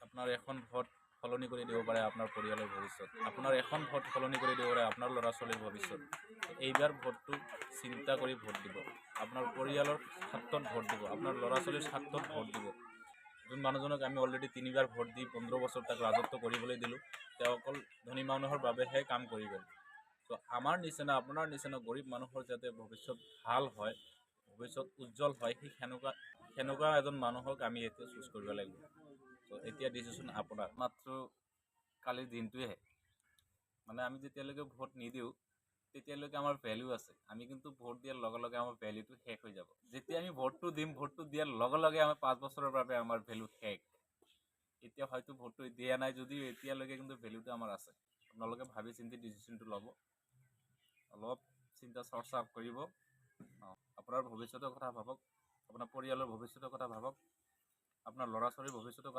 আপোনাৰ এখন ভোট সলনি কৰি দিব পাৰে আপোনাৰ পৰিয়ালৰ ভৱিষ্যত। আপোনাৰ এখন ভোট সলনি কৰি দিব পাৰে আপোনাৰ ল'ৰা ছোৱালীৰ ভৱিষ্যত। এইবাৰ ভোটটো চিন্তা কৰি ভোট দিব। আপোনাৰ পৰিয়ালৰ স্বাৰ্থত ভোট দিব, আপোনাৰ ল'ৰা ছোৱালীৰ স্বাৰ্থত ভোট দিব। যোন মানুহজনক আমি অলৰেডি 3বাৰ ভোট দি 15 বছৰ তাক ৰাজত্ব কৰিবলৈ দিলোঁ, তেওঁ অকল ধনী মানুহৰ বাবেহে কাম কৰি গ'ল। তো আমাৰ নিচিনা আপোনাৰ নিচিনা গৰীব মানুহৰ যাতে ভৱিষ্যত ভাল হয়, ভৱিষ্যত উজ্জ্বল হয়, সেই সেনেকুৱা এজন মানুহক আমি এতিয়া চুজ কৰিব লাগিব। তো এতিয়া ডিচিশ্যন আপোনাৰ। মাত্ৰ কালিৰ দিনটোহে, মানে আমি যেতিয়ালৈকে ভোট নিদিওঁ তেতিয়ালৈকে আমাৰ ভেলু আছে। আমি কিন্তু ভোট দিয়াৰ লগে লগে আমাৰ ভেলুটো শেষ হৈ যাব। যেতিয়া আমি ভোটটো দিম, ভোটটো দিয়াৰ লগে লগে আমাৰ 5 বছৰৰ বাবে আমাৰ ভেলু শেষ। এতিয়া হয়তো ভোটটো দিয়া নাই যদিও এতিয়ালৈকে কিন্তু ভেলুটো আমাৰ আছে। আপোনালোকে ভাবি চিন্তি ডিচিশ্যনটো ল'ব, অলপ চিন্তা চৰ্চা কৰিব। আপোনাৰ ভৱিষ্যতৰ কথা ভাবক, আপোনাৰ পৰিয়ালৰ ভৱিষ্যতৰ কথা ভাবক, আপোনাৰ ল'ৰা ছোৱালীৰ ভৱিষ্যতৰ কথা